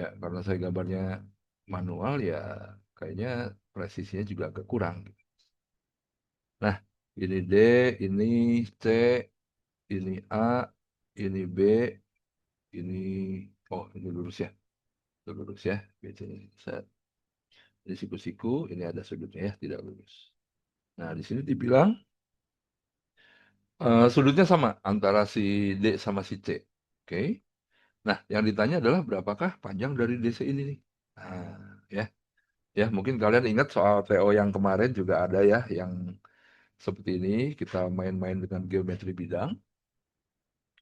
Ya, karena saya gambarnya manual ya kayaknya presisinya juga agak kurang. Nah, ini D, ini C, ini A, ini B, ini oh ini lurus ya, itu lurus ya. Biasanya saya ini siku-siku, ini ada sudutnya ya, tidak lurus. Nah, di sini dibilang sudutnya sama antara si D sama si C. Oke. Nah, yang ditanya adalah berapakah panjang dari DC ini nih? Nah, ya. Ya, mungkin kalian ingat soal TO yang kemarin juga ada ya, yang seperti ini, kita main-main dengan geometri bidang.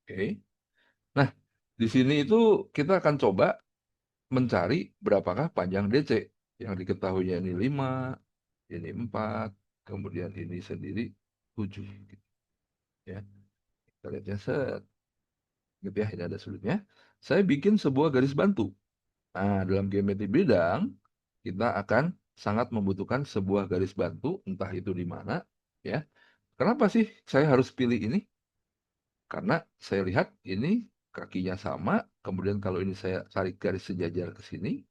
Oke. Nah, di sini itu kita akan coba mencari berapakah panjang DC. Yang diketahuinya ini 5, ini 4, kemudian ini sendiri 7. Ya, kita lihatnya set. Gitu ya, ini ada sudutnya. Saya bikin sebuah garis bantu. Nah, dalam geometri bidang, kita akan sangat membutuhkan sebuah garis bantu, entah itu di mana, ya. Kenapa sih saya harus pilih ini? Karena saya lihat ini kakinya sama, kemudian kalau ini saya tarik garis sejajar ke sini,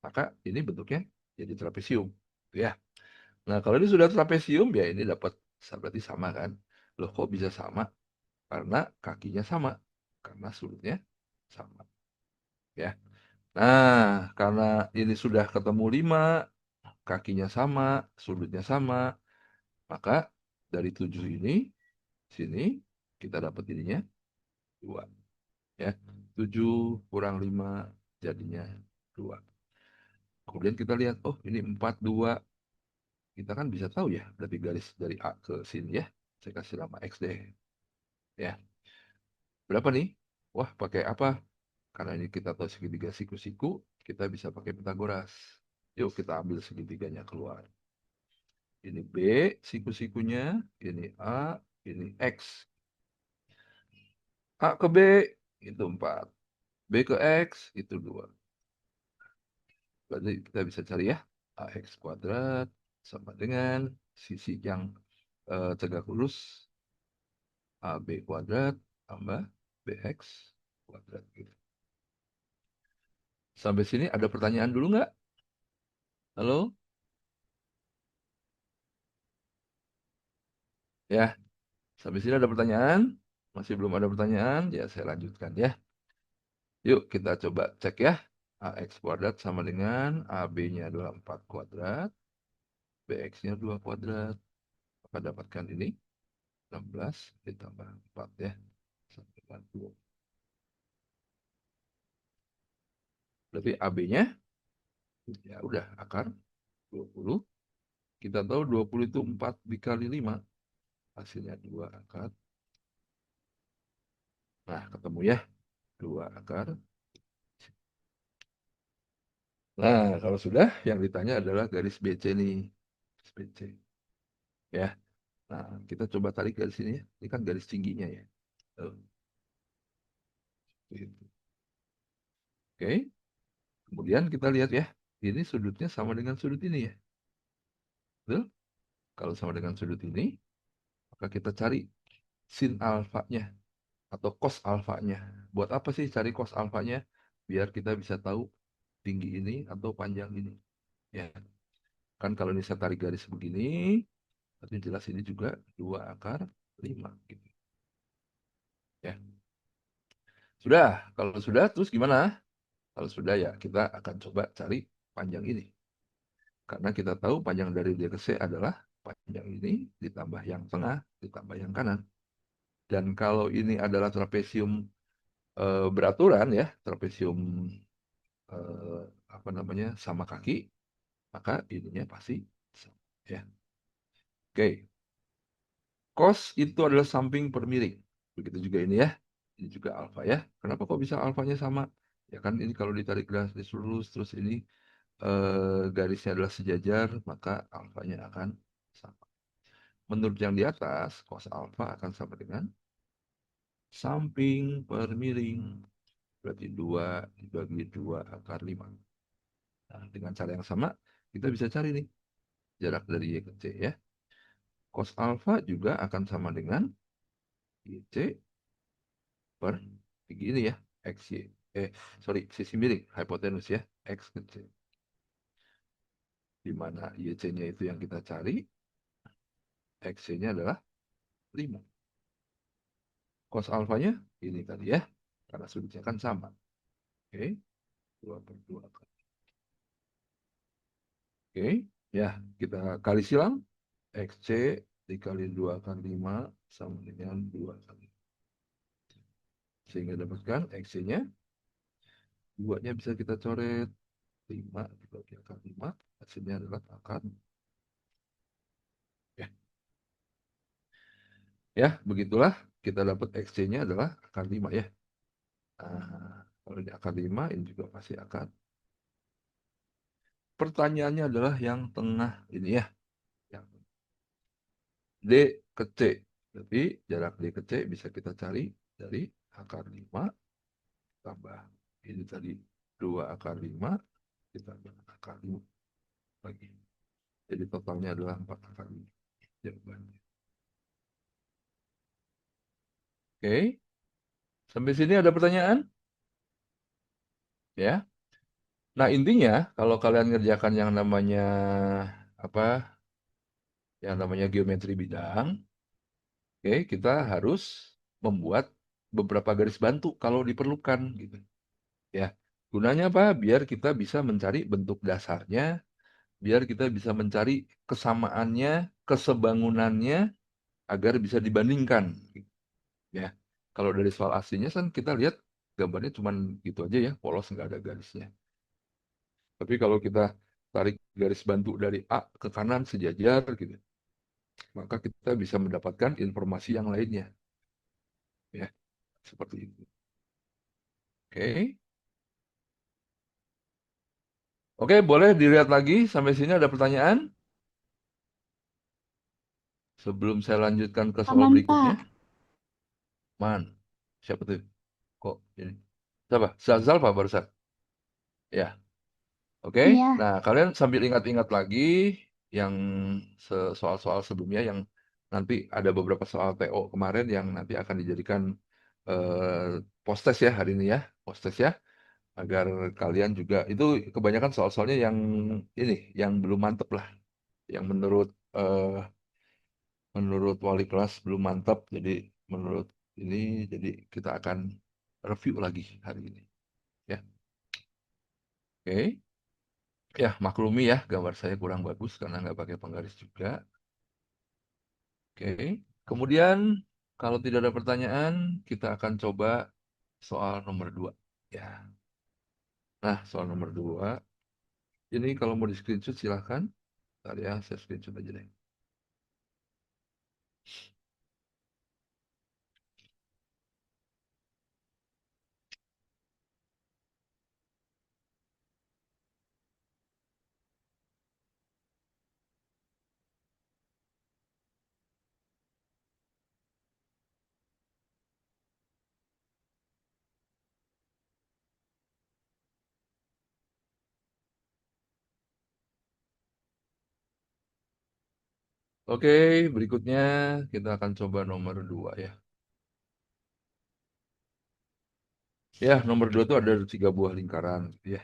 maka ini bentuknya jadi trapesium, ya. Nah, kalau ini sudah trapesium, ya ini dapat berarti sama kan? Loh, kok bisa sama? Karena kakinya sama, karena sudutnya sama, ya. Nah, karena ini sudah ketemu 5, kakinya sama, sudutnya sama, maka dari 7 ini, sini, kita dapat ininya 2. Ya. 7 kurang 5 jadinya 2. Kemudian kita lihat, oh ini 4, 2. Kita kan bisa tahu ya, berarti garis dari A ke sini ya. Saya kasih nama X deh. Ya. Berapa nih? Wah, pakai apa? Karena ini kita tahu segitiga siku-siku, kita bisa pakai Pitagoras. Yuk kita ambil segitiganya keluar. Ini B, siku-sikunya, ini A, ini X. A ke B, itu 4. B ke X, itu 2. Berarti kita bisa cari ya, AX kuadrat sama dengan sisi yang tegak lurus, AB kuadrat tambah BX kuadrat. Gitu. Sampai sini ada pertanyaan dulu nggak? Halo? Ya, sampai sini ada pertanyaan? Masih belum ada pertanyaan? Ya, saya lanjutkan ya. Yuk kita coba cek ya. AX kuadrat sama dengan AB-nya adalah 4 kuadrat, BX-nya 2 kuadrat. Maka dapatkan ini 16 ditambah 4 ya. Sama dengan 2. Berarti AB-nya ya udah akar 20. Kita tahu 20 itu 4 dikali 5. Hasilnya 2 akar. Nah, ketemu ya. 2 akar. Nah, kalau sudah, yang ditanya adalah garis BC nih. Garis BC. Ya. Nah, kita coba tarik garis ini ya. Ini kan garis tingginya ya. Tuh, gitu. Oke. Kemudian kita lihat ya. Ini sudutnya sama dengan sudut ini ya. Betul? Kalau sama dengan sudut ini, maka kita cari sin alfanya atau cos alfanya. Buat apa sih cari cos alfanya? Biar kita bisa tahu tinggi ini atau panjang ini. Ya, kan kalau ini saya tarik garis begini, berarti jelas ini juga 2 akar 5. Gitu. Ya, sudah. Kalau sudah, terus gimana? Kalau sudah ya kita akan coba cari panjang ini. Karena kita tahu panjang dari D ke C adalah panjang ini ditambah yang tengah ditambah yang kanan. Dan kalau ini adalah trapesium beraturan ya, trapesium eh, apa namanya sama kaki, maka ininya pasti sama. Ya. Oke, cos itu adalah samping per miring. Begitu juga ini ya. Ini juga alfa ya. Kenapa kok bisa alfanya sama? Ya kan ini kalau ditarik garis lurus terus ini garisnya adalah sejajar, maka alfanya akan sama. Menurut yang di atas, cos alfa akan sama dengan samping per miring. Berarti 2 dibagi 2 akar 5. Nah, dengan cara yang sama, kita bisa cari nih jarak dari Y ke C ya. Cos alfa juga akan sama dengan YC per begini ya, XY. sorry, sisi miring, hipotenus ya, X kecil. Di mana YC-nya itu yang kita cari, XC-nya adalah 5. Cos alfanya ini tadi ya, karena sudutnya kan sama. Oke, 2/2. Oke, ya kita kali silang, XC dikali 2 kali 5 sama dengan 2 kali. Sehingga dapatkan XC-nya, 2-nya bisa kita coret, 5 dibagi akar 5, hasilnya adalah akar. Ya, ya begitulah kita dapat XC-nya adalah akar 5 ya. Nah, kalau ini akar 5, ini juga pasti akar. Pertanyaannya adalah yang tengah ini ya, yang D ke C. Jadi jarak D ke C bisa kita cari dari akar 5 tambah ini tadi 2 akar 5 ditambah akar 5 lagi. Jadi totalnya adalah 4 akar 5. Jawabannya. Oke, sampai sini ada pertanyaan? Ya. Nah, intinya kalau kalian ngerjakan yang namanya apa? Yang namanya geometri bidang, oke, kita harus membuat beberapa garis bantu kalau diperlukan gitu. Ya. Gunanya apa? Biar kita bisa mencari bentuk dasarnya, biar kita bisa mencari kesamaannya, kesebangunannya agar bisa dibandingkan. Ya, kalau dari soal aslinya kan kita lihat gambarnya cuma gitu aja ya, polos nggak ada garisnya. Tapi kalau kita tarik garis bantu dari A ke kanan sejajar gitu, maka kita bisa mendapatkan informasi yang lainnya. Ya, seperti itu. Oke, oke, boleh dilihat lagi sampai sini ada pertanyaan sebelum saya lanjutkan ke soal Aman, berikutnya. Pak. Man, siapa tuh? Kok ini? Siapa? Zazal Pak barusan. Ya, oke. Iya. Nah, kalian sambil ingat-ingat lagi yang soal-soal sebelumnya yang nanti ada beberapa soal TO kemarin yang nanti akan dijadikan post-test ya hari ini ya, post-test ya, agar kalian juga itu kebanyakan soal-soalnya yang ini yang belum mantep lah, yang eh, menurut wali kelas belum mantap, jadi menurut ini jadi kita akan review lagi hari ini ya. Oke. Ya, maklumi ya, gambar saya kurang bagus karena nggak pakai penggaris juga. Oke. Kemudian, kalau tidak ada pertanyaan, kita akan coba soal nomor 2. Ya. Nah, soal nomor 2. Ini kalau mau di-screenshot silahkan. Tadi ya, saya screenshot aja deh. Oke, berikutnya kita akan coba nomor 2 ya. Ya, nomor 2 itu ada 3 buah lingkaran. Ya,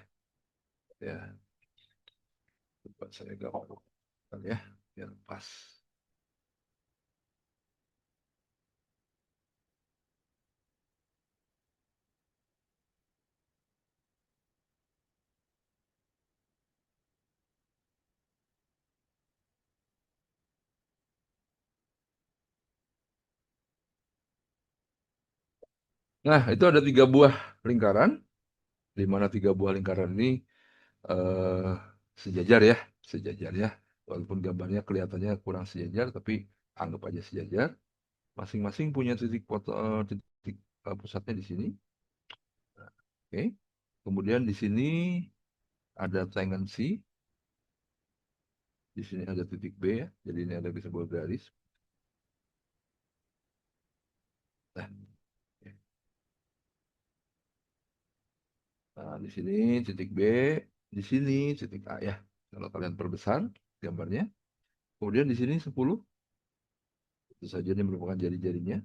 ya. Coba saya gambarkan ya, biar pas. Nah, itu ada 3 buah lingkaran, di mana 3 buah lingkaran ini eh, sejajar ya, sejajar ya. Walaupun gambarnya kelihatannya kurang sejajar, tapi anggap aja sejajar. Masing-masing punya titik pusatnya di sini. Oke. Kemudian di sini ada tangensi, di sini ada titik B ya. Jadi ini ada sebuah garis. Nah, oke. Nah, di sini titik B, di sini titik A ya. Kalau kalian perbesar gambarnya. Kemudian di sini 10, itu saja ini merupakan jari-jarinya.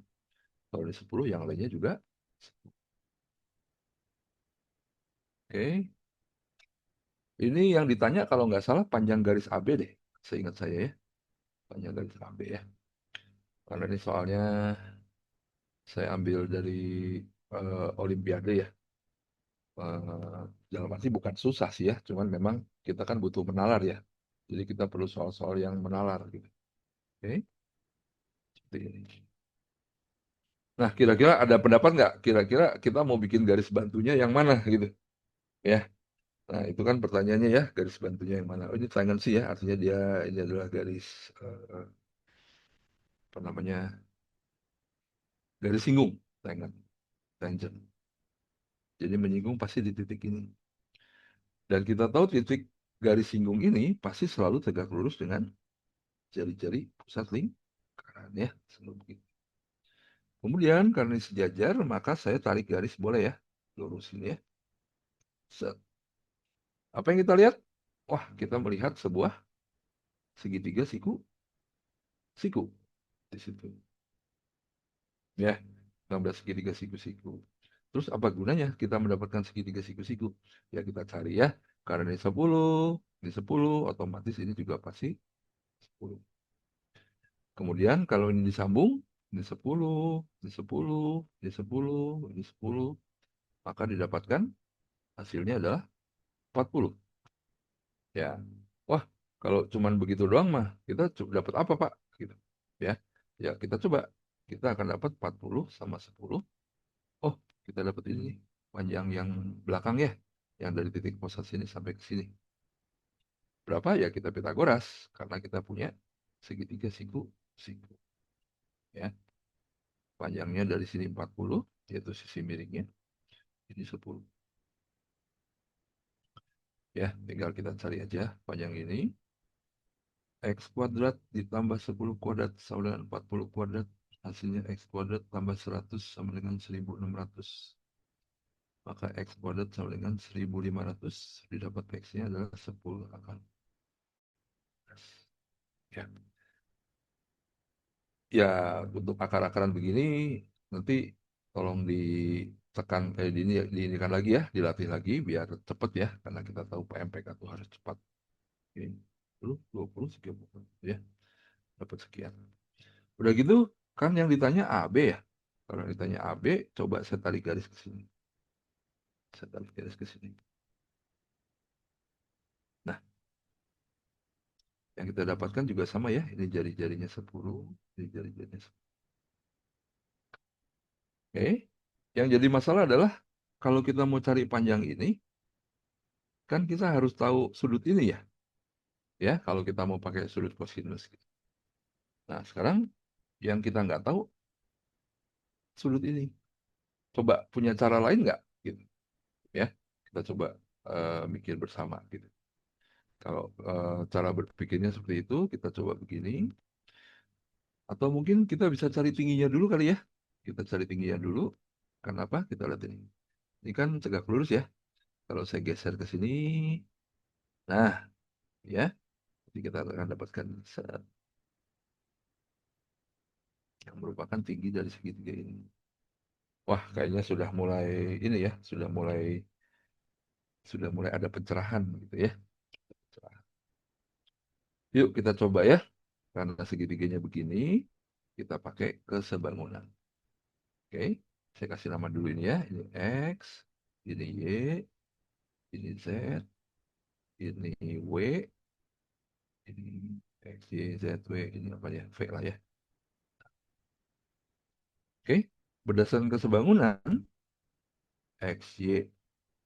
Kalau ini 10, yang lainnya juga Oke. Ini yang ditanya kalau nggak salah panjang garis AB deh. Seingat saya ya. Panjang garis AB ya. Karena ini soalnya saya ambil dari Olimpiade ya. Dalam arti bukan susah sih ya. Cuman memang kita kan butuh menalar ya. Jadi kita perlu soal-soal yang menalar gitu. Oke. Seperti ini. Nah, kira-kira ada pendapat nggak? Kira-kira kita mau bikin garis bantunya yang mana gitu? Ya. Nah, itu kan pertanyaannya ya, garis bantunya yang mana? Oh, ini tangen sih ya, artinya dia ini adalah garis apa namanya? Garis singgung, tangen, tangent. Jadi menyinggung pasti di titik ini. Dan kita tahu titik garis singgung ini pasti selalu tegak lurus dengan jari-jari pusat lingkaran ya, selalu begitu. Kemudian karena ini sejajar, maka saya tarik garis boleh ya, lurusin ya. Set. Apa yang kita lihat? Wah, kita melihat sebuah segitiga siku di situ. Ya, 16 segitiga siku-siku. Terus apa gunanya kita mendapatkan segitiga siku-siku? Ya kita cari ya. Karena ini 10, otomatis ini juga pasti 10. Kemudian kalau ini disambung, ini 10, ini 10, ini 10, ini 10, maka didapatkan hasilnya adalah 40. Ya. Wah, kalau cuman begitu doang mah kita dapat apa, Pak? Gitu. Ya. Ya, kita coba. Kita akan dapat 40 sama 10. Oh, kita dapat ini nih, panjang yang belakang ya, yang dari titik pusat sini sampai ke sini. Berapa ya kita Pitagoras, karena kita punya segitiga siku. Ya, panjangnya dari sini 40, yaitu sisi miringnya, ini 10. Ya, tinggal kita cari aja panjang ini. X kuadrat ditambah 10 kuadrat sama dengan 40 kuadrat. Hasilnya X kuadrat tambah 100 sama dengan 1600. Maka X kuadrat sama dengan 1500. Didapat X-nya adalah 10 akar. Ya, ya untuk akar-akaran begini nanti tolong ditekan, diinikan lagi ya, dilatih lagi biar cepet ya, karena kita tahu PMPK itu harus cepat. Oke, 10, 20, 30 ya, dapat sekian. Udah gitu kan yang ditanya AB ya. Kalau yang ditanya AB, coba saya tarik garis ke sini. Saya tarik garis ke sini. Nah, yang kita dapatkan juga sama ya. Ini jari-jarinya 10, ini jari-jarinya 10. Oke. Yang jadi masalah adalah kalau kita mau cari panjang ini, kan kita harus tahu sudut ini ya. Ya, kalau kita mau pakai sudut kosinus. Nah, sekarang yang kita nggak tahu sudut ini. Coba punya cara lain nggak? Gitu. Ya, kita coba mikir bersama gitu. Kalau cara berpikirnya seperti itu, kita coba begini. Atau mungkin kita bisa cari tingginya dulu kali ya. Kita cari tingginya dulu. Kenapa? Kita lihat ini. Ini kan tegak lurus ya. Kalau saya geser ke sini, nah, ya, jadi kita akan dapatkan yang merupakan tinggi dari segitiga ini. Wah, kayaknya sudah mulai ini ya, sudah mulai ada pencerahan gitu ya. Pencerahan. Yuk kita coba ya, karena segitiganya begini, kita pakai kesebangunan. Oke, saya kasih nama dulu ini ya. Ini X, ini Y, ini Z, ini W, ini X, Y, Z, W, ini apa ya? V lah ya. Oke, berdasarkan kesebangunan, X, Y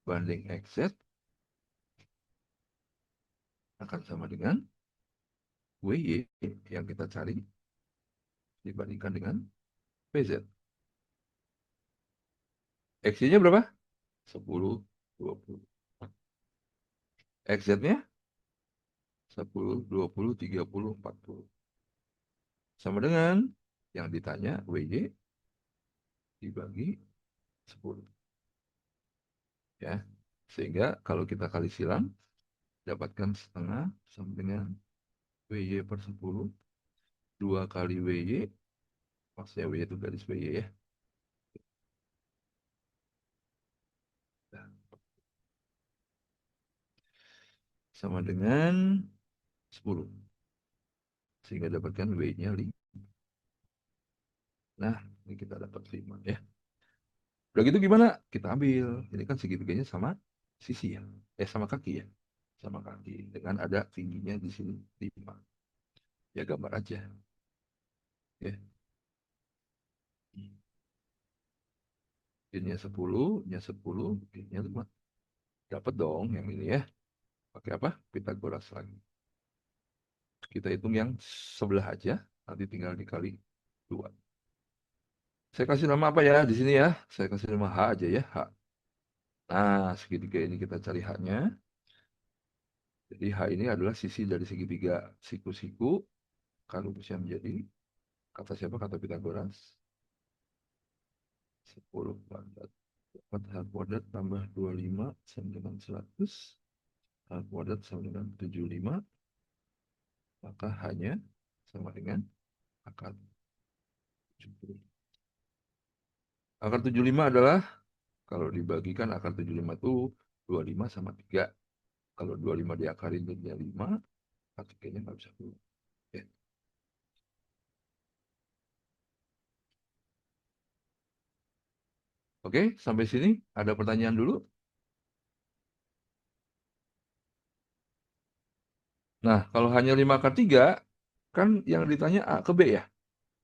banding X, Z akan sama dengan W, Y yang kita cari dibandingkan dengan PZ. X-nya berapa? 10, 20. XZ-nya 10, 20, 30, 40. Sama dengan yang ditanya WY dibagi 10. Ya. Sehingga kalau kita kali silang, dapatkan setengah sama dengan WY per 10. 2 kali WY, maksudnya WY itu garis WY ya. sama dengan 10. Sehingga dapatkan W-nya 5. Nah, ini kita dapat 5 ya. Udah gitu gimana? Kita ambil. Ini kan segitiganya sama sisi ya. Sama kaki ya. Sama kaki. Dengan ada tingginya di sini 5. Ya gambar aja. Ya. Ininya 10, ininya 10, ininya 5. Dapat dong yang ini ya. Pakai apa? Pitagoras lagi. Kita hitung yang sebelah aja. Nanti tinggal dikali 2. Saya kasih nama apa ya di sini ya? Saya kasih nama H aja ya. H. Nah, segitiga ini kita cari H-nya. Jadi H ini adalah sisi dari segitiga siku-siku. Kalau bisa menjadi kata siapa? Kata Pitagoras. 10 kuadrat. 4 H kuadrat tambah 25 sama dengan 100. H kuadrat sama dengan 75. Maka hanya sama dengan akar 70. Akar 75 adalah, kalau dibagikan akar 75 itu 25 sama 3. Kalau 25 diakarin jadinya 5, akar 3-nya nggak bisa keluar. Ya. Oke, sampai sini ada pertanyaan dulu. Nah, kalau hanya 5 akar 3, kan yang ditanya A ke B ya.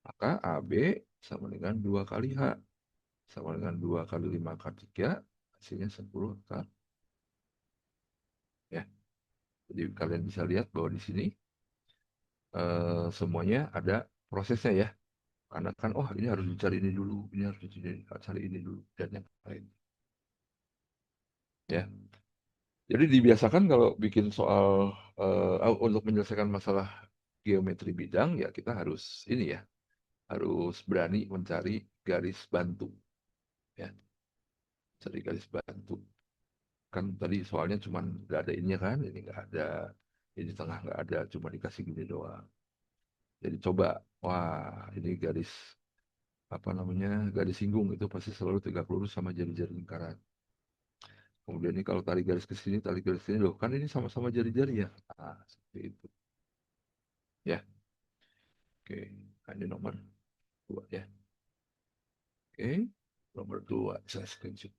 Maka AB sama dengan 2 kali H. Sama dengan 2 kali 5 akar 3, hasilnya 10 akar. Ya. Jadi kalian bisa lihat bahwa di sini semuanya ada prosesnya ya. Karena kan, oh ini harus dicari ini dulu, ini harus dicari ini dulu, dan yang lain. Ya. Jadi dibiasakan kalau bikin soal untuk menyelesaikan masalah geometri bidang, ya kita harus ini ya, harus berani mencari garis bantu. Ya, cari garis bantu. Kan tadi soalnya cuma nggak ada ininya kan, ini nggak ada, ini tengah nggak ada, cuma dikasih gini doang. Jadi coba, wah ini garis apa namanya, garis singgung itu pasti selalu tegak lurus sama jari-jari lingkaran. Kemudian ini kalau tarik garis ke sini, tarik garis ke sini, loh kan ini sama-sama jari-jari ya. Nah, seperti itu. Ya, oke. Nah, ini nomor 2 ya. Oke, nomor 2 saya screenshot.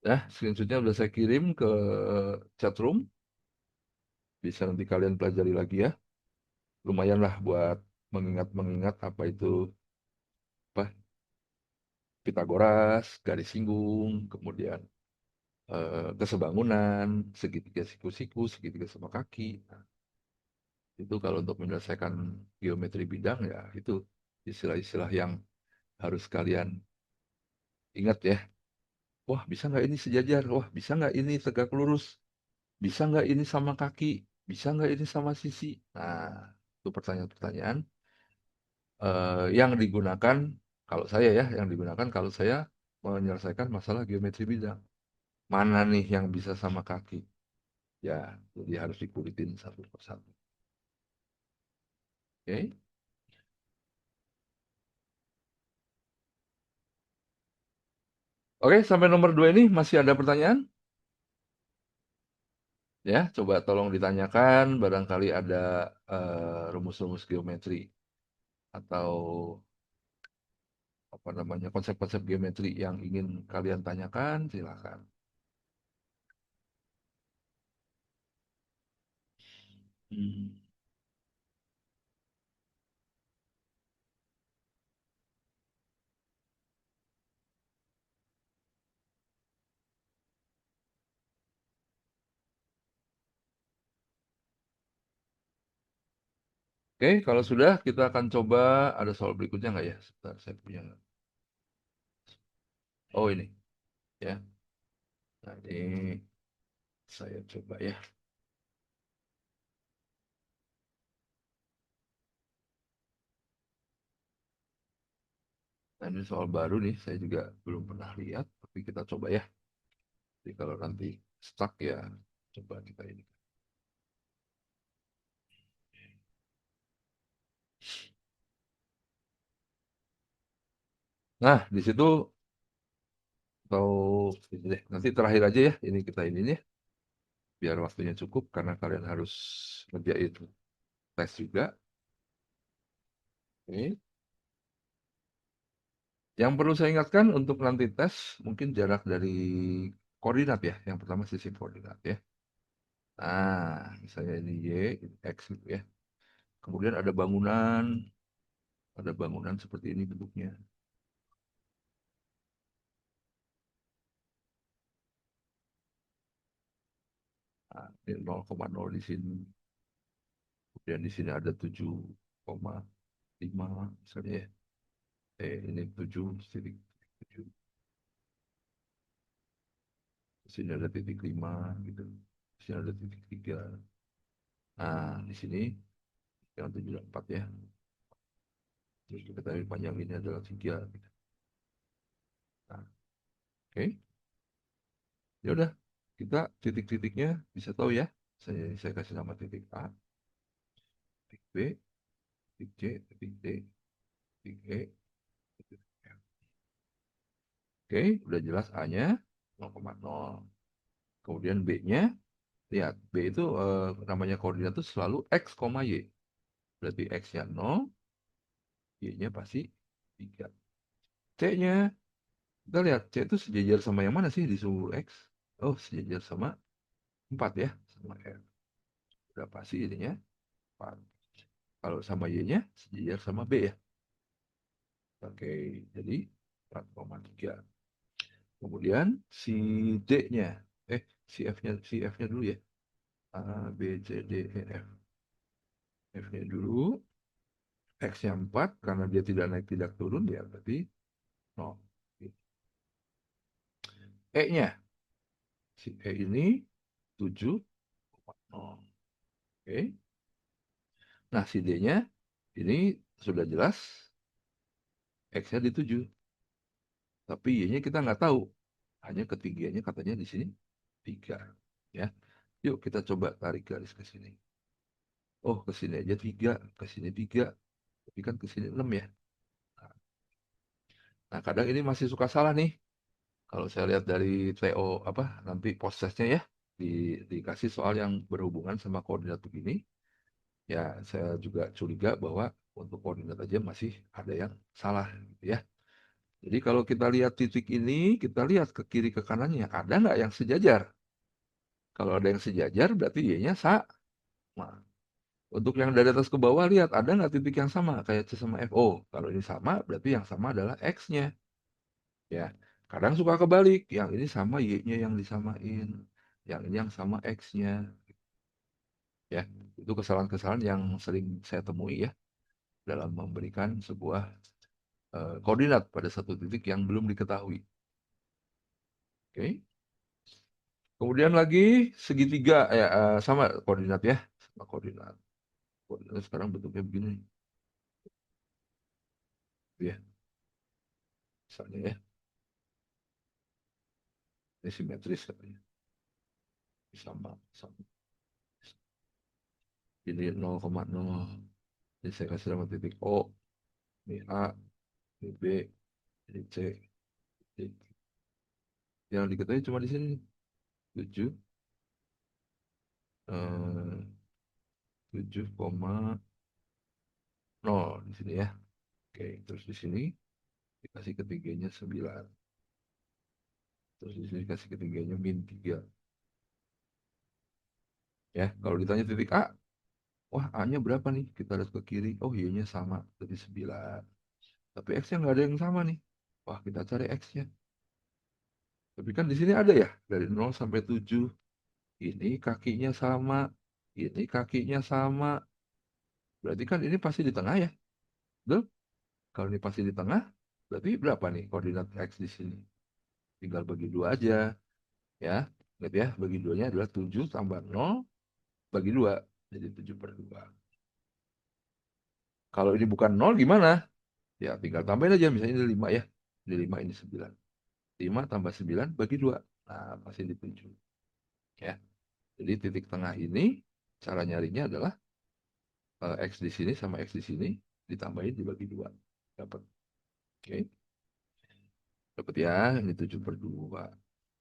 Nah, screenshotnya udah saya kirim ke chat room. Bisa nanti kalian pelajari lagi ya. Lumayan lah buat mengingat-mengingat apa itu, apa, Pitagoras, garis singgung, kemudian kesebangunan, segitiga siku-siku, segitiga sama kaki. Nah, itu kalau untuk menyelesaikan geometri bidang ya itu istilah-istilah yang harus kalian ingat ya. Wah, bisa nggak ini sejajar? Wah, bisa nggak ini tegak lurus? Bisa nggak ini sama kaki? Bisa nggak ini sama sisi? Nah, itu pertanyaan-pertanyaan yang digunakan, kalau saya ya, yang digunakan kalau saya menyelesaikan masalah geometri bidang. Mana nih yang bisa sama kaki? Ya, jadi harus dikulitin satu persatu. Oke? Oke, sampai nomor 2 ini masih ada pertanyaan? Ya, coba tolong ditanyakan, barangkali ada rumus-rumus geometri atau apa namanya konsep-konsep geometri yang ingin kalian tanyakan, silakan. Hmm. Oke, kalau sudah kita akan coba, ada soal berikutnya nggak ya? Sebentar, saya punya. Oh ini, ya. Nah, ini saya coba ya. Nah, ini soal baru nih, saya juga belum pernah lihat, tapi kita coba ya. Jadi kalau nanti stuck ya. Coba kita ini. Nah, di situ atau ini deh, nanti terakhir aja ya, ini kita ini nih, biar waktunya cukup karena kalian harus ngerjain tes juga. Oke. Yang perlu saya ingatkan untuk nanti tes, mungkin jarak dari koordinat ya. Yang pertama sisi koordinat ya. Nah, misalnya ini Y, ini X gitu ya. Kemudian ada bangunan seperti ini bentuknya. Nah, ini 0,0 di sini. Kemudian di sini ada 7,5 misalnya ya. Ini 7,7. Di sini ada titik 5 gitu. Di sini ada titik 3. Nah, di sini yang 7,4 ya. Terus kita tarik panjang ini adalah 3 gitu. Nah, oke. Ya udah, kita titik-titiknya bisa tahu ya. Saya kasih nama titik A, titik B, titik C, titik D, titik E, titik F. Oke, udah jelas A-nya 0,0. Kemudian B-nya, lihat B itu namanya koordinat itu selalu X, Y. Berarti X-nya 0, Y-nya pasti 3. C-nya, kita lihat C itu sejajar sama yang mana sih di sumbu X? Oh, sejajar sama 4 ya, sama F. Udah pasti ininya 4. Kalau sama Y-nya sejajar sama B ya. Oke, jadi 4,3. Kemudian si D-nya, si F-nya dulu ya. A, B, C, D, E, F. F-nya dulu, X-nya 4, karena dia tidak naik tidak turun, ya berarti 0. E-nya, si E ini 7,0. Oke. Nah, si D-nya, ini sudah jelas, X-nya di 7. Tapi Y-nya kita nggak tahu. Hanya ketinggiannya katanya di sini 3. Ya. Yuk kita coba tarik garis ke sini. Oh, ke sini aja 3, ke sini 3. Tapi kan ke sini 6 ya. Nah, kadang ini masih suka salah nih. Kalau saya lihat dari TO apa nanti prosesnya ya di, dikasih soal yang berhubungan sama koordinat begini, ya saya juga curiga bahwa untuk koordinat aja masih ada yang salah gitu ya. Jadi kalau kita lihat titik ini, kita lihat ke kiri ke kanannya, ada nggak yang sejajar? Kalau ada yang sejajar berarti Y-nya sama. Untuk yang dari atas ke bawah lihat ada nggak titik yang sama kayak C sama F. Oh, kalau ini sama berarti yang sama adalah X-nya. Ya, kadang suka kebalik. Yang ini sama Y-nya yang disamain. Yang ini yang sama X-nya. Ya, itu kesalahan-kesalahan yang sering saya temui ya dalam memberikan sebuah koordinat pada satu titik yang belum diketahui. Oke. Kemudian lagi segitiga sama koordinat ya, sama koordinat. Koordinat sekarang bentuknya begini, ya, misalnya ya, ini simetris katanya, sama, sama. Ini 0,0. Ini saya kasih nama titik O, ini A, ini B, ini C, ini. Yang diketahui cuma di sini 7, 7,0 di sini ya. Oke, terus di sini dikasih ketiganya 9. Terus di sini dikasih ketiganya -3. Ya, kalau ditanya titik A, wah A-nya berapa nih? Kita lihat ke kiri, oh Y-nya sama, jadi 9. Tapi X-nya nggak ada yang sama nih. Wah, kita cari X-nya. Tapi kan di sini ada ya, dari 0 sampai 7. Ini kakinya sama, ini kakinya sama. Berarti kan ini pasti di tengah ya. Betul? Kalau ini pasti di tengah, berarti berapa nih koordinat X di sini? Tinggal bagi 2 aja. Ya, lihat ya, bagi 2-nya adalah 7 tambah 0 bagi 2. Jadi 7/2. Kalau ini bukan 0 gimana? Ya, tinggal tambahin aja. Misalnya ini 5 ya. Ini 5, ini 9. 5 tambah 9 bagi 2. Nah, pasti di 7. Ya. Jadi titik tengah ini cara nyarinya adalah X di sini sama X di sini ditambahin dibagi dua. Dapat. Oke. Dapat ya, ini 7/2.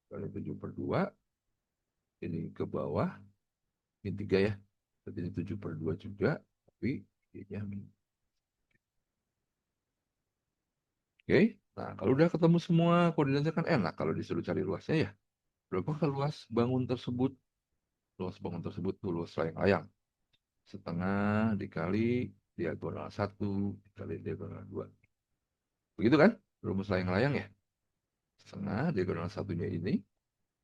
Kalau 7/2, ini ke bawah, ini 3 ya. Berarti ini 7/2 juga, tapi ini min. Oke. Nah, kalau udah ketemu semua koordinatnya kan enak kalau disuruh cari luasnya ya. Berapakah luas bangun tersebut? Luas bangun tersebut tuh luas layang-layang. Setengah dikali diagonal 1 dikali diagonal 2. Begitu kan? Rumus layang-layang ya. Setengah diagonal satunya ini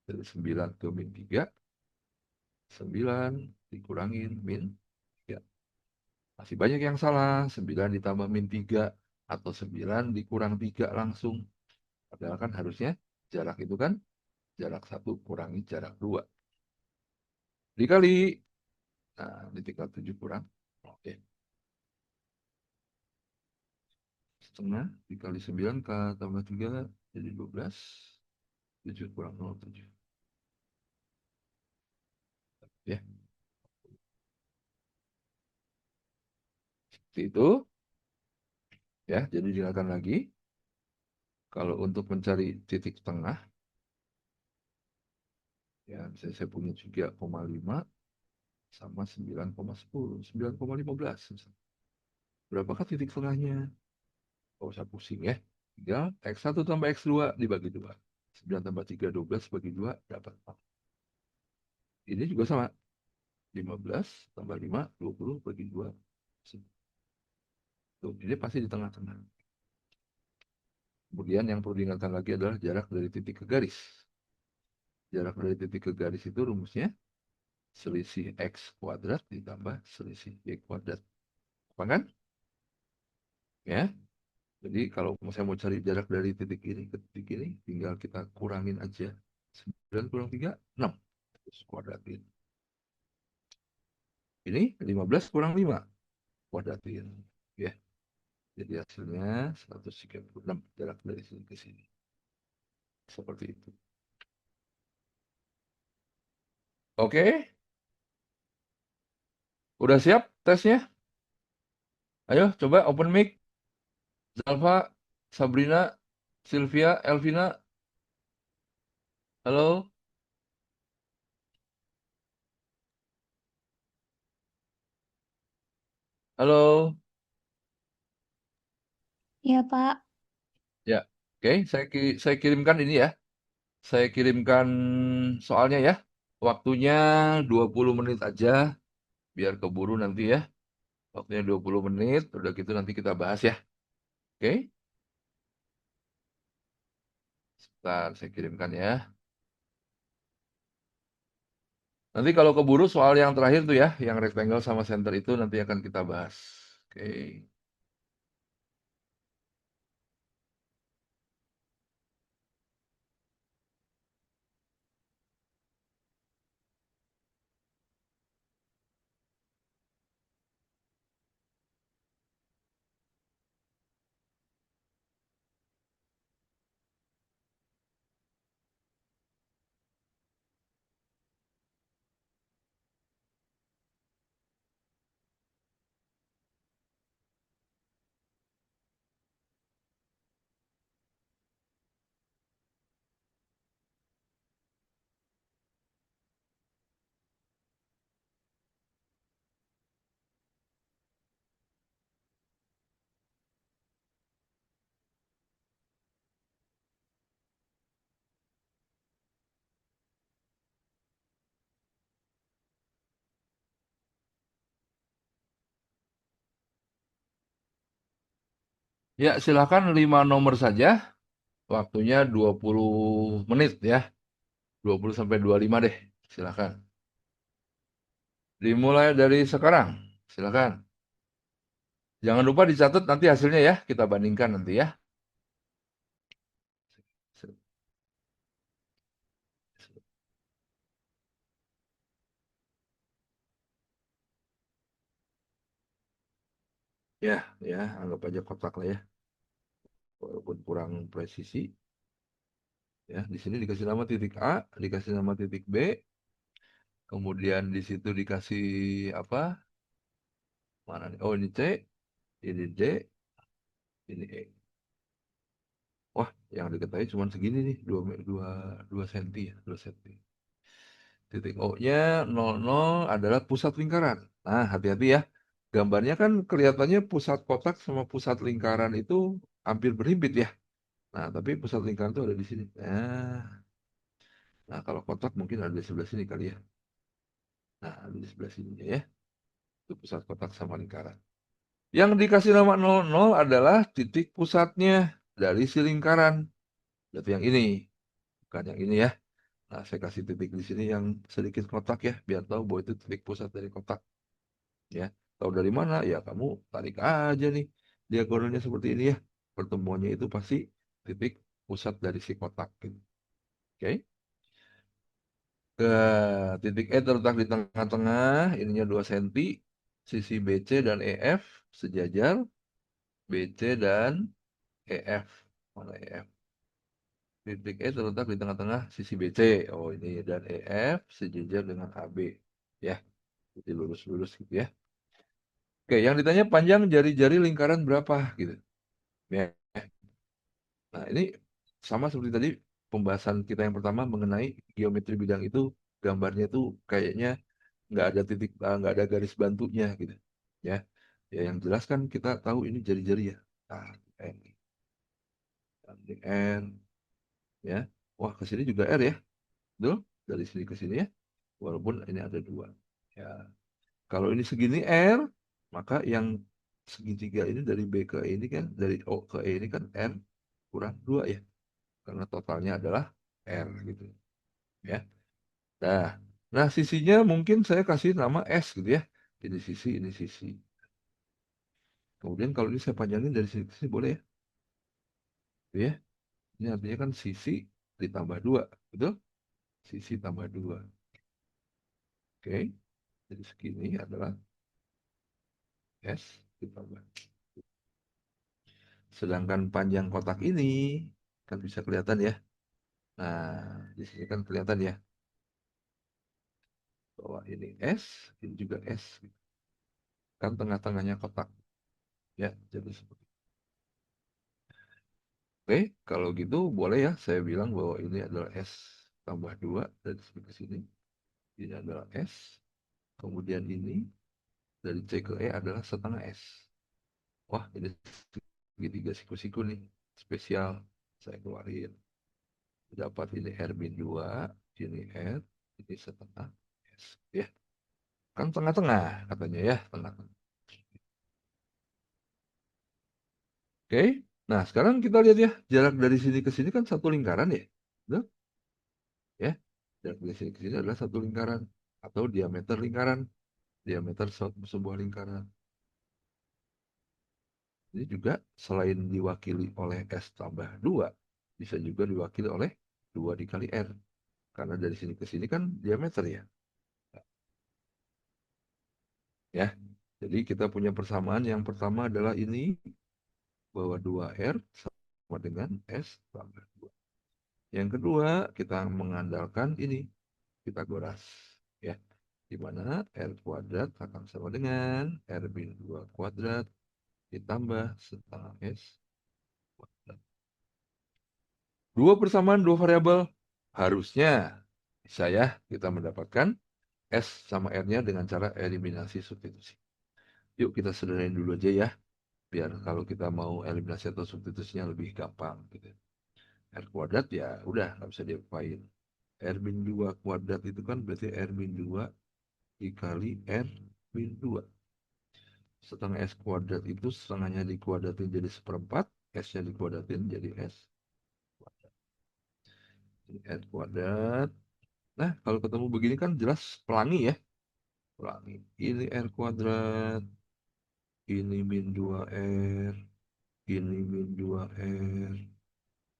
dari 9 ke min 3. 9 dikurangin min 3. Masih banyak yang salah. 9 ditambah min 3 atau 9 dikurang 3 langsung. Padahal kan harusnya jarak itu kan jarak 1 kurangi jarak 2. Dikali, nah ini tinggal 7 kurang. Oke. Setengah dikali 9 K tambah 3 jadi 12. 7 kurang 0,7. Ya, seperti itu. Ya, jadi diingatkan lagi. Kalau untuk mencari titik tengah, ya misalnya saya punya 3,5 sama 9,10, 9,15. Berapakah titik tengahnya? Gak usah pusing ya. Tinggal X1 tambah X2 dibagi 2. 9 tambah 3, 12 bagi 2 dapat 4. Ini juga sama. 15 tambah 5, 20 bagi 2. Tuh, ini pasti di tengah-tengah. Kemudian yang perlu diingatkan lagi adalah jarak dari titik ke garis. Jarak dari titik ke garis itu rumusnya selisih X kuadrat ditambah selisih Y kuadrat. Apa kan? Ya. Jadi kalau saya mau cari jarak dari titik ini ke titik ini, tinggal kita kurangin aja. 9 kurang 3, 6. Terus kuadratin. Ini 15 kurang 5. Kuadratin. Ya. Jadi hasilnya 136 jarak dari sini ke sini. Seperti itu. Oke. Udah siap tesnya? Ayo coba open mic. Zalfa, Sabrina, Sylvia, Elvina. Halo. Halo. Iya, Pak. Ya. Oke, saya kirimkan ini ya. Saya kirimkan soalnya ya. Waktunya 20 menit aja, biar keburu nanti ya. Waktunya 20 menit, udah gitu nanti kita bahas ya. Oke, sebentar saya kirimkan ya. Nanti kalau keburu soal yang terakhir tuh ya, yang rectangle sama center itu nanti akan kita bahas. Oke. Ya, silakan 5 nomor saja. Waktunya 20 menit ya. 20 sampai 25 deh. Silakan. Dimulai dari sekarang. Silakan. Jangan lupa dicatat nanti hasilnya ya. Kita bandingkan nanti ya. Ya, ya, anggap aja kotak lah ya. Walaupun kurang presisi. Ya, di sini dikasih nama titik A, dikasih nama titik B, Kemudian di situ dikasih apa? Mana nih? Oh, ini C, ini D, ini E. Wah, yang diketahui cuma segini nih, 2 senti ya, 2 senti. Titik O-nya 00 adalah pusat lingkaran. Nah, hati-hati ya. Gambarnya kan kelihatannya pusat kotak sama pusat lingkaran itu hampir berhimpit ya. Nah, tapi pusat lingkaran itu ada di sini. Nah, kalau kotak mungkin ada di sebelah sini kali ya. Nah, ada di sebelah sini ya. Itu pusat kotak sama lingkaran. Yang dikasih nama 00 adalah titik pusatnya dari si lingkaran. Berarti yang ini, bukan yang ini ya. Nah, saya kasih titik di sini yang sedikit kotak ya, biar tahu bahwa itu titik pusat dari kotak. Ya, tahu dari mana? Ya, kamu tarik aja nih diagonalnya seperti ini ya. Pertemuannya itu pasti titik pusat dari si kotak. Gitu. Oke. Ke titik E terletak di tengah-tengah, ininya 2 senti. Sisi BC dan EF sejajar. BC dan EF. Mana EF? Titik E terletak di tengah-tengah sisi BC. Oh, ini dan EF sejajar dengan AB. Ya, jadi lurus-lurus gitu ya. Oke, yang ditanya panjang jari-jari lingkaran berapa gitu. Ya. Nah, ini sama seperti tadi pembahasan kita yang pertama mengenai geometri bidang itu gambarnya itu kayaknya nggak ada titik, nggak ada garis bantunya gitu. Ya, ya yang jelas kan kita tahu ini jari-jari ya. Nah, N, ini N, ya. Wah, ke sini juga R ya. Betul? Dari sini ke sini ya. Walaupun ini ada dua. Ya, kalau ini segini R, maka yang segitiga ini dari B ke E ini kan, dari O ke E ini kan R kurang 2 ya. Karena totalnya adalah R gitu ya. Nah, nah sisinya mungkin saya kasih nama S gitu ya. Ini sisi, ini sisi. Kemudian kalau ini saya panjangin dari sini ke sini boleh ya. Gitu ya. Ini artinya kan sisi ditambah 2, betul? Sisi tambah 2. Oke. Jadi segini adalah S ditambah. Sedangkan panjang kotak ini kan bisa kelihatan ya. Nah, di sini kan kelihatan ya bahwa ini S, ini juga S. Kan tengah-tengahnya kotak. Ya, jadi seperti itu. Oke, kalau gitu boleh ya saya bilang bahwa ini adalah S tambah 2 dari sini ke sini. Ini adalah S. Kemudian ini dari C ke E adalah setengah S. Wah, ini segitiga siku-siku nih. Spesial. Saya keluarin. Dapat ini R min 2, ini R, ini setengah S. Ya, kan tengah-tengah katanya ya. Tengah-tengah. Oke. Nah, sekarang kita lihat ya. Jarak dari sini ke sini kan satu lingkaran ya. Betul? Ya. Jarak dari sini ke sini adalah satu lingkaran. Atau diameter lingkaran. Diameter sebuah lingkaran. Ini juga selain diwakili oleh S tambah 2, bisa juga diwakili oleh 2 dikali R. Karena dari sini ke sini kan diameter ya. Ya. Jadi kita punya persamaan yang pertama adalah ini, bahwa 2R sama dengan S tambah 2. Yang kedua, kita mengandalkan ini, Pitagoras. Ya. Di mana R kuadrat akan sama dengan R min 2 kuadrat ditambah setengah S kuadrat. Dua persamaan dua variabel harusnya bisa ya kita mendapatkan S sama R-nya dengan cara eliminasi substitusi. Yuk kita sederhanain dulu aja ya, biar kalau kita mau eliminasi atau substitusinya lebih gampang gitu. R kuadrat ya udah nggak bisa diapain. R min 2 kuadrat itu kan berarti R min 2 dikali R min 2. Setengah S kuadrat itu setengahnya dikuadratin jadi seperempat, S-nya dikuadratin jadi S kuadrat. Jadi R kuadrat. Nah, kalau ketemu begini kan jelas pelangi ya. Pelangi. Ini R kuadrat, ini min 2R, ini min 2R,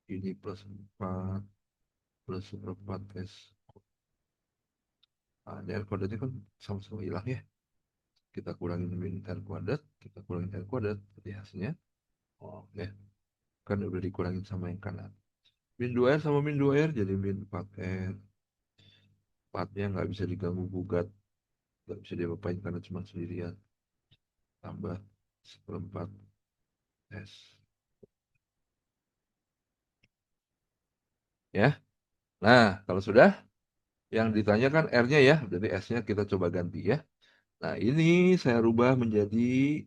ini plus 4, plus seperempat S. Nah, ini R kuadratnya kan sama-sama hilang ya. Kita kurangin min R kuadrat, kita kurangin R kuadrat. Jadi hasilnya, oh ya, kan udah dikurangin sama yang kanan. Min 2R sama min 2R jadi min 4R. 4-nya nggak bisa diganggu gugat, nggak bisa diapain karena cuma sendirian. Tambah seperempat S. Ya, nah kalau sudah, yang ditanyakan R-nya ya, berarti S-nya kita coba ganti ya. Nah ini saya rubah menjadi,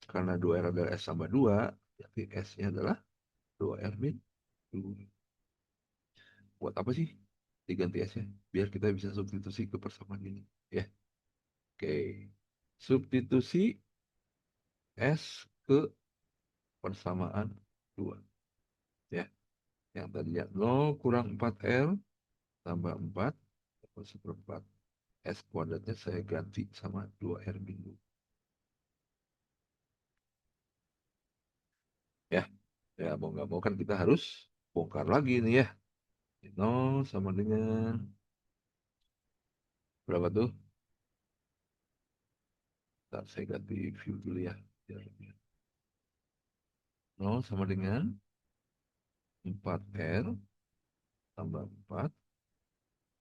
karena 2R adalah S tambah 2, jadi S-nya adalah 2R min 2. Buat apa sih diganti S-nya? Biar kita bisa substitusi ke persamaan ini. Ya, oke. Substitusi S ke persamaan 2. Ya, yang tadinya 0 kurang 4R tambah 4 tambah seperempat. S kuadratnya saya ganti sama 2R min 2. Ya, ya mau nggak mau kan kita harus bongkar lagi nih ya. 0 sama dengan berapa tuh? Ntar saya ganti view dulu ya. Biar lebih. 0 sama dengan 4R tambah 4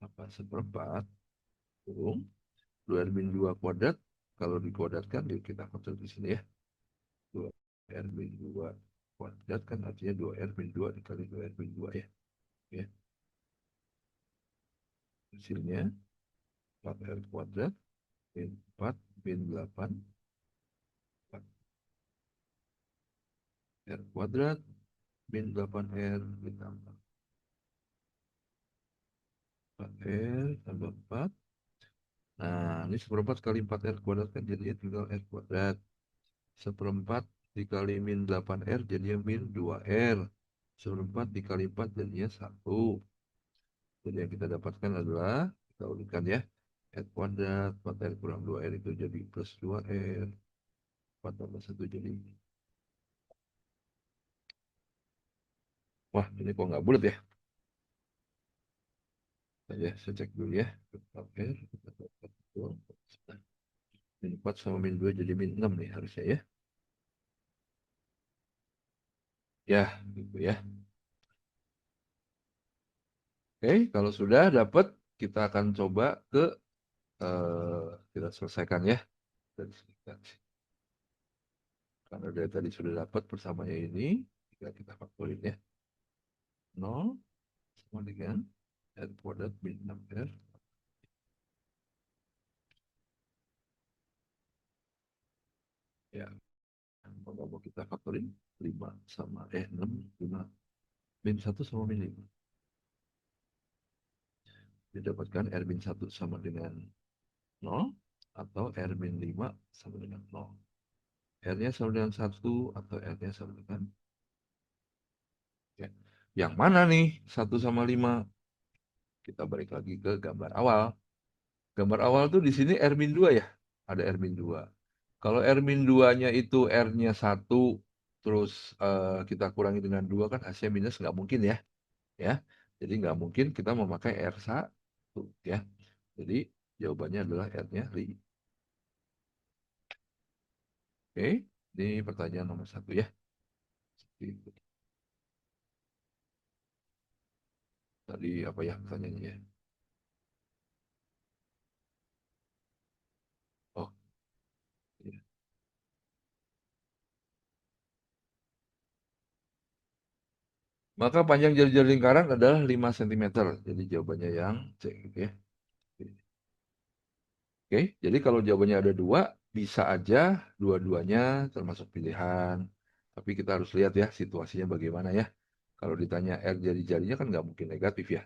tambah seperempat kurung 2R min 2 kuadrat. Kalau dikuadratkan, yuk kita atur di sini ya. 2R min 2 kuadrat kan artinya 2R min 2 dikali 2R min 2 ya. Ya. Hasilnya 4R kuadrat min 4 min 8 R kuadrat min 8R ditambah 4R tambah 4. Nah, ini seperempat kali 4R kuadrat kan jadinya tinggal R kuadrat. Seperempat dikali min 8R jadinya min 2R. Seperempat dikali 4 jadinya 1. Jadi yang kita dapatkan adalah, kita ulikan ya, R kuadrat, 4R kurang 2R itu jadi plus 2R. 4 tambah 1 jadi, wah ini kok nggak bulat ya. Saya cek dulu ya. 4R, min 4 sama min 2 jadi min 6 nih harusnya ya. Ya, gitu ya. Oke, kalau sudah dapat, kita akan coba ke, kita selesaikan ya. Dari sini. Karena dari tadi sudah dapat persamanya ini, kita faktorin ya. 0 sama dengan R kuadrat min 6R. Ya, kalau mau kita faktorin 5 sama 6, 5 min 1 sama min 5. Didapatkan R min 1 sama dengan 0 atau R min 5 sama dengan 0. R-nya sama dengan 1 atau R-nya sama dengan, ya. Yang mana nih 1 sama 5? Kita balik lagi ke gambar awal. Gambar awal tuh di sini R min 2 ya. Ada R min 2. Kalau R min 2-nya itu R-nya 1, terus kita kurangi dengan 2 kan hasilnya minus, nggak mungkin ya. Ya. Jadi nggak mungkin kita memakai R1 ya. Jadi jawabannya adalah R-nya 5. Oke, ini pertanyaan nomor 1 ya. Itu. Tadi apa ya pertanyaannya ya? Oh, iya. Maka panjang jari-jari lingkaran adalah 5 cm. Jadi jawabannya yang C gitu ya. Oke, jadi kalau jawabannya ada dua, bisa aja dua-duanya termasuk pilihan. Tapi kita harus lihat ya situasinya bagaimana ya. Kalau ditanya R jari-jarinya kan nggak mungkin negatif ya.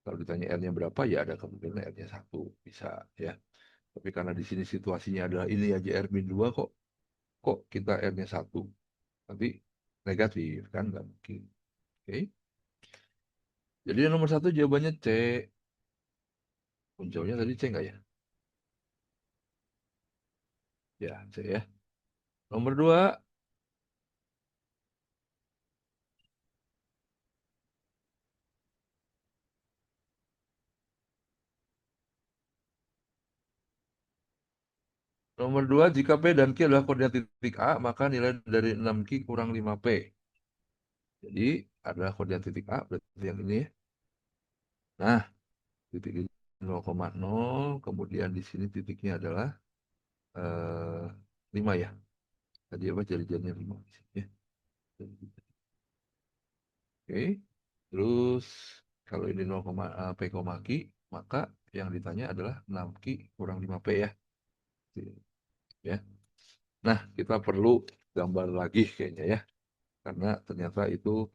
Kalau ditanya R-nya berapa ya ada kemungkinan R-nya 1. Bisa ya. Tapi karena di sini situasinya adalah ini aja R min 2 kok kita R-nya 1. Nanti negatif kan nggak mungkin. Oke. Jadi yang nomor 1 jawabannya C. Jawabnya tadi C nggak ya? Ya, C ya. Nomor 2. Nomor 2, jika P dan Q adalah koordinat titik A, maka nilai dari 6Q kurang 5P. Jadi adalah koordinat titik A, berarti yang ini ya. Nah, titik ini. 0,0, kemudian di sini titiknya adalah eh, 5 ya. Tadi apa jari-jarinya 5 di sini ya. Oke. Terus kalau ini 0, P, Q, maka yang ditanya adalah 6Q kurang 5P ya. Ya. Nah, kita perlu gambar lagi kayaknya ya. Karena ternyata itu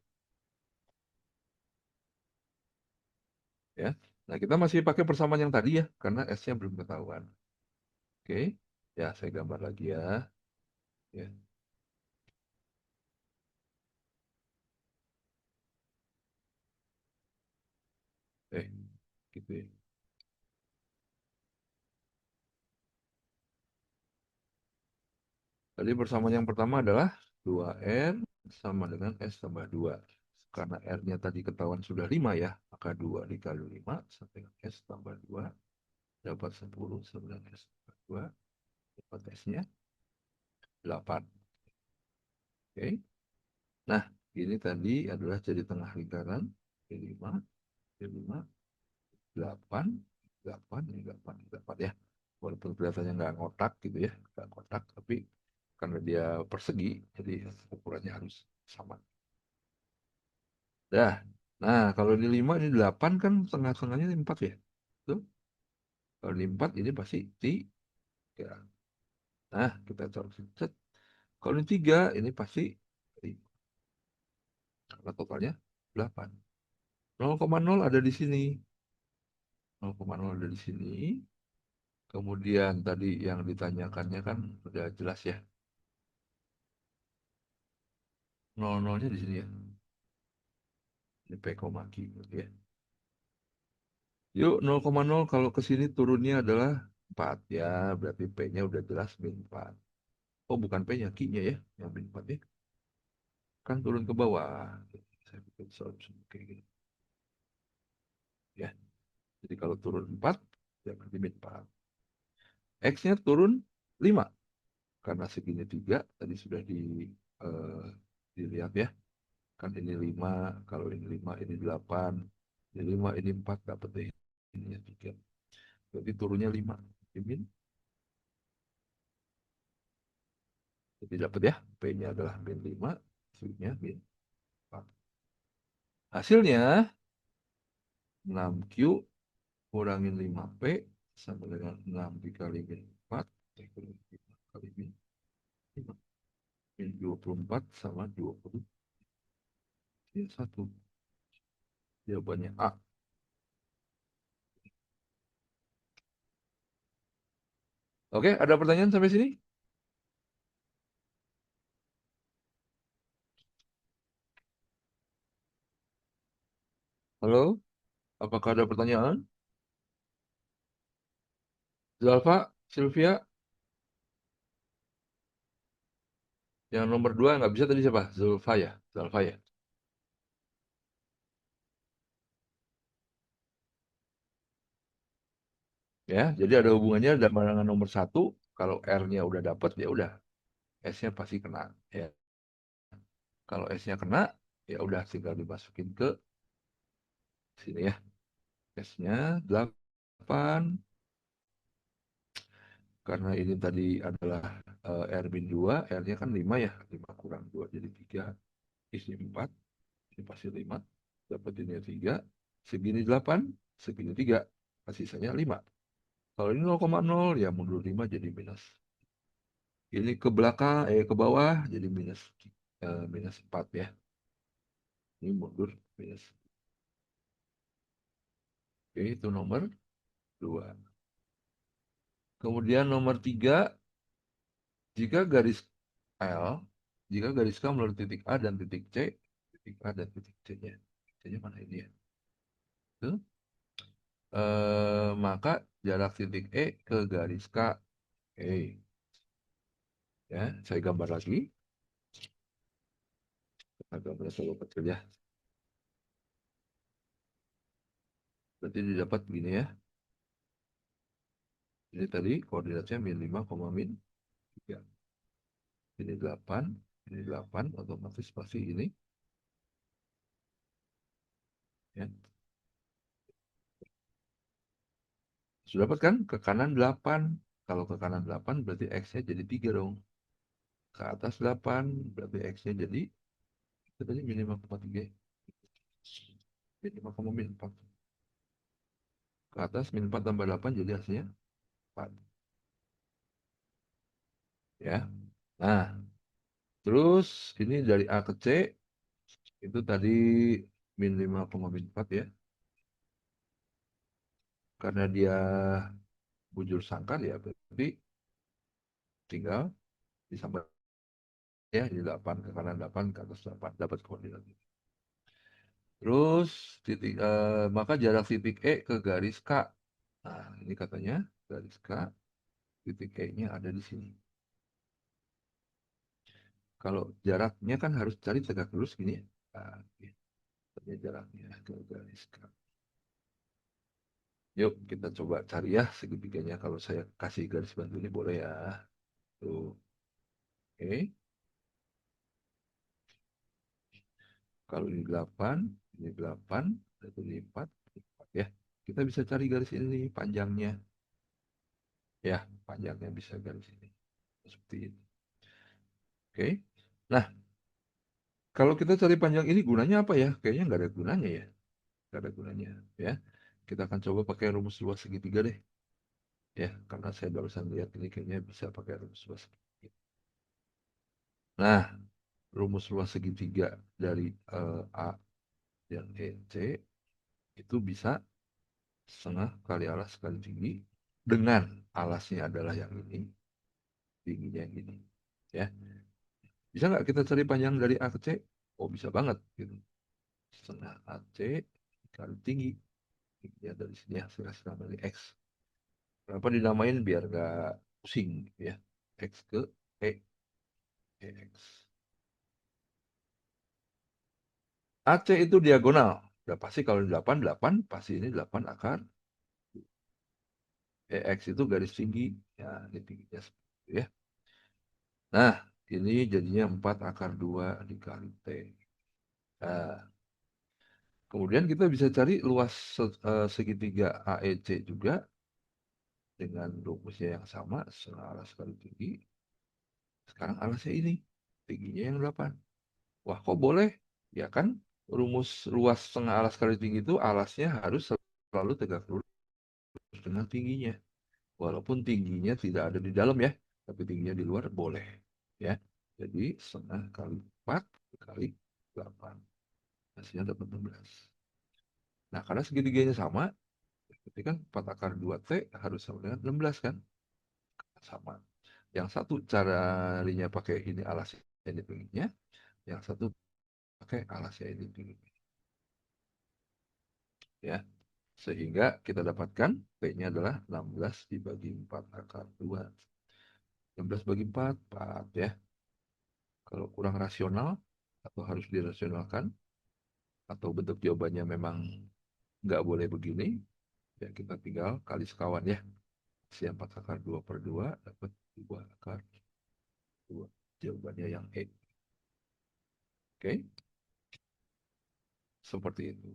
ya. Nah, kita masih pakai persamaan yang tadi ya, karena S-nya belum ketahuan. Oke. Ya, saya gambar lagi ya. Ya. Gitu ya. Tadi persamaan yang pertama adalah 2R sama dengan S tambah 2. Karena R-nya tadi ketahuan sudah 5 ya, maka 2 dikali 5 sampai dengan S tambah 2 dapat 10 sama dengan S tambah 2 dapat S-nya 8. Oke. Nah, ini tadi adalah jadi tengah lingkaran. P5, P5, 8, 8, ini 8, 8 ya. Walaupun kelihatannya nggak ngotak gitu ya, nggak kotak, tapi karena dia persegi, jadi ukurannya harus sama. Dah. Nah, kalau ini 5, ini 8 kan tengah-tengahnya ini 4 ya. Tuh. Kalau ini 4, ini pasti 3. Nah, kita cari. Set. Kalau ini 3, ini pasti 5. Karena totalnya 8. 0,0 ada di sini. 0,0 ada di sini. Kemudian tadi yang ditanyakannya kan udah jelas ya. 0,0-nya di sini ya. Ini P, Q gitu ya. Yuk 0,0 kalau ke sini turunnya adalah 4 ya. Berarti P-nya udah jelas min 4. Oh, bukan P-nya, Q-nya ya. Yang min 4 ya. Kan turun ke bawah. Saya bikin solusi kayak gini. Ya. Jadi kalau turun 4, ya berarti min 4. X-nya turun 5. Karena segini 3, tadi sudah eh, dilihat ya. Kan ini 5, kalau ini 5, ini 8. Ini 5, ini 4, dapat deh. Ini 3. Berarti turunnya 5. Ini min. Jadi dapat ya. P-nya adalah min 5. Q-nya min 4. Hasilnya 6Q kurangin 5P sama dengan 6 dikali min 4 dikali 5 kali min 5. Min 24 sama 20. Ya, 1. Jawabannya A. Oke, ada pertanyaan sampai sini? Halo? Apakah ada pertanyaan? Zalfa, Sylvia, yang nomor 2 nggak bisa tadi siapa? Zulfa ya? Zalfa ya? Ya, jadi ada hubungannya dengan nomor 1. Kalau R-nya udah dapat, ya udah. S-nya pasti kena. Ya. Kalau S-nya kena, ya udah tinggal dimasukin ke sini ya. S-nya 8. Karena ini tadi adalah R min 2, R-nya kan 5 ya. 5 kurang 2 jadi 3. Isi 4, ini pasti 5. Dapat ini 3. Segini 8, segini 3. Sisanya 5. Kalau ini 0,0 ya mundur 5 jadi minus. Ini ke belakang, ke bawah jadi minus, minus 4 ya. Ini mundur minus. Oke, itu nomor 2. Kemudian nomor 3, jika garis L, jika garis K melalui titik A dan titik A dan titik C-nya. C-nya mana ini ya? Itu. Maka jarak titik E ke garis K. Oke, ya, saya gambar lagi. Kita gambar selalu kecil ya. Berarti didapat begini ya. Ini tadi koordinatnya min 5, min 3. Ini 8, ini 8, otomatis pasti ini. Ya. Sudah dapat kan? Ke kanan 8. Kalau ke kanan 8 berarti X-nya jadi 3 dong. Ke atas 8 berarti X-nya jadi itu tadi min 5,3. Min 5, min 4. Ke atas min 4 tambah 8 jadi hasilnya 4. Ya. Nah, terus ini dari A ke C itu tadi min 5, min 4 ya. Karena dia bujur sangkar ya berarti tinggal disambung ya di 8 ke kanan 8 ke atas 8 dapat koordinat. Terus maka jarak titik E ke garis K. Nah, ini katanya garis K, titik E-nya ada di sini. Kalau jaraknya kan harus cari tegak lurus gini ya. Nah, ini jaraknya ke garis K. Yuk kita coba cari ya segitiganya. Kalau saya kasih garis bantu ini boleh ya. Tuh, oke. Kalau ini 8, ini 8, itu ini 4, ya. Kita bisa cari garis ini nih, panjangnya. Ya, panjangnya bisa garis ini. Seperti ini. Oke. Nah, kalau kita cari panjang ini gunanya apa ya? Kayaknya nggak ada gunanya ya. Nggak ada gunanya. Ya. Kita akan coba pakai rumus luas segitiga deh. Ya, karena saya barusan lihat ini kayaknya bisa pakai rumus luas segitiga. Nah, rumus luas segitiga dari A dan EC itu bisa setengah kali alas kali tinggi dengan alasnya adalah yang ini, tingginya yang ini. Ya, bisa nggak kita cari panjang dari A ke C? Oh, bisa banget. Gitu. Setengah AC kali tinggi. Tingginya dari sini hasil dari X. Kenapa dinamain biar nggak pusing gitu ya. X ke E, EX. AC itu diagonal. Udah pasti kalau 8, 8 pasti ini 8 akar. EX itu garis tinggi. Ya, ini tingginya seperti itu ya. Nah, ini jadinya 4 akar 2 dikali T. Nah, kemudian kita bisa cari luas segitiga AEC juga dengan rumusnya yang sama, setengah alas kali tinggi. Sekarang alasnya ini, tingginya yang 8. Wah, kok boleh? Ya kan, rumus luas setengah alas kali tinggi itu alasnya harus selalu tegak lurus dengan tingginya. Walaupun tingginya tidak ada di dalam ya, tapi tingginya di luar boleh. Ya, jadi setengah kali 4 kali 8. Hasilnya dapat 16. Nah, karena segitiganya sama, berarti kan 4 akar 2T harus sama dengan 16 kan? Sama. Yang satu caranya pakai ini alasnya ini tingginya, yang satu pakai alasnya ini tingginya. Ya, sehingga kita dapatkan P-nya adalah 16 dibagi 4 akar 2. 16 bagi 4, 4 ya. Kalau kurang rasional atau harus dirasionalkan, atau bentuk jawabannya memang nggak boleh begini, ya kita tinggal kali sekawan ya. Si 4 akar 2 per 2 dapat 2 akar 2. Jawabannya yang E. Oke, seperti itu.